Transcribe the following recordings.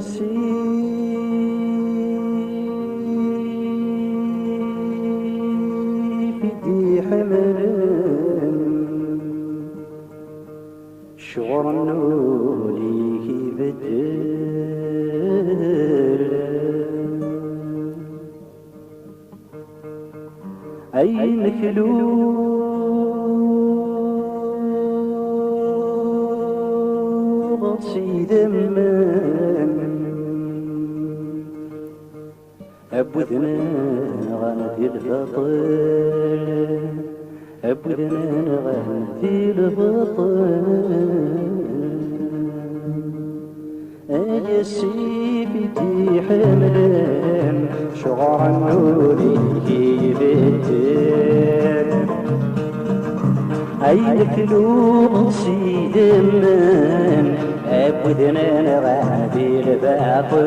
في حمل شغر نوليه بدل أي مخلوق سيدمن أبوذنا غنتي البطل أبوذنا غنتي البطل أجسي بدي حمل شعر نوري بدل أي مخلوق سيدمن أبوذنا غنتي البطل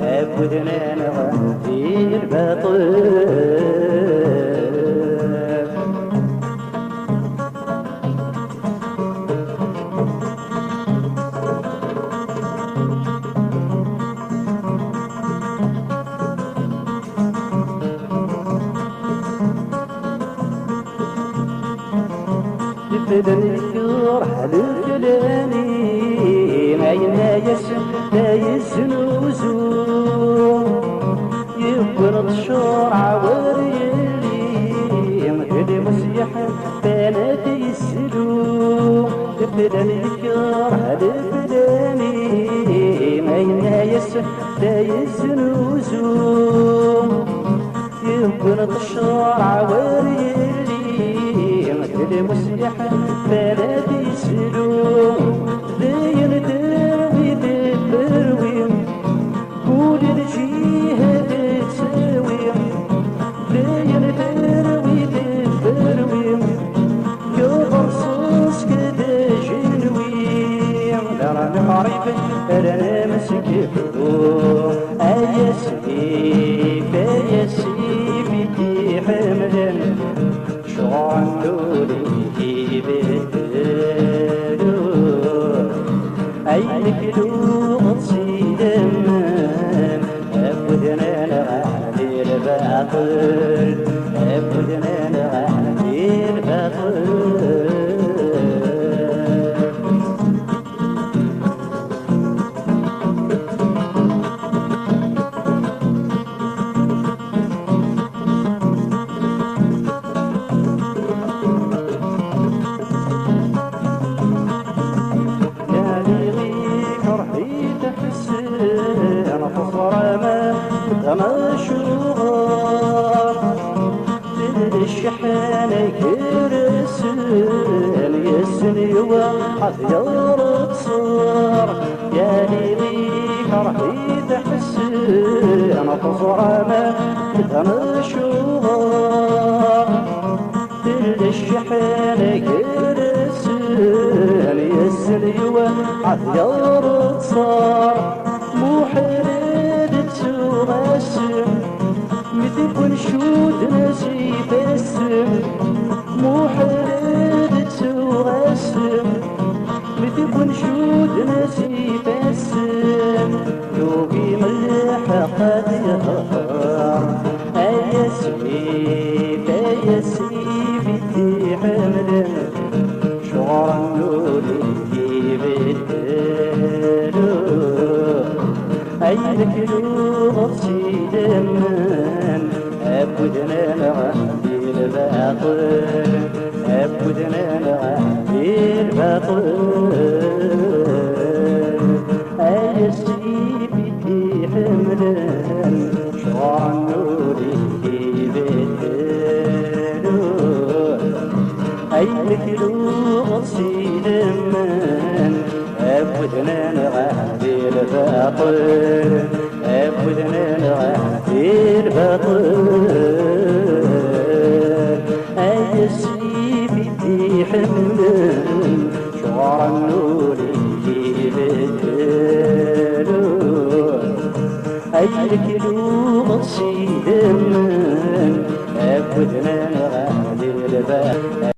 أبوذنا نغني البطل لفلان الجرح لفلاني ما ينايسن لا يسنوزو يبرد شرع وريلي مهدي مسيحا بنات يسلو لفلان الجرح لفلاني ما ينايسن لا يسنوزو يبرد شرع وريلي مسيحا بلدي سلوم ذين تروي تبرويم كل الجهة تساويم ذين تروي تبرويم يغصص كدا جنويم دارنا معرفة رانا مسكبو أيا سيف أيا سيف بدي حملا شعر نوري بدلو أي مخلوق سيدمن أبوذنا نغني البطل أبوذنا نغني البطل أنا فصرامة مشروغر تدري الشحانة كرسن يسن يوا عذيار تصار يا ليلي فرحي تحسن أنا فصرامة مشروغر تدري الشحانة كرسن يسن يوا عذيار تصار محرد تغسم مثل ونشود ناسي بسم محرد تغسم مثل ونشود ناسي بسم يوقي ملح قد يهار أيا سيف بدي حمل شعر نوري بدلو أي مخلوق سيدمن أبوذنا نغني البطل أبوذنا نغني البطل أي سيف بدي حملا شعر نوري بدلو أي مخلوق سيدمن أبوذنا نغني البطل أبوذنا نغني البطل أي سيف بدي حملا شعر نوري بدلو أي مخلوق سيدمن أبوذنا نغني البطل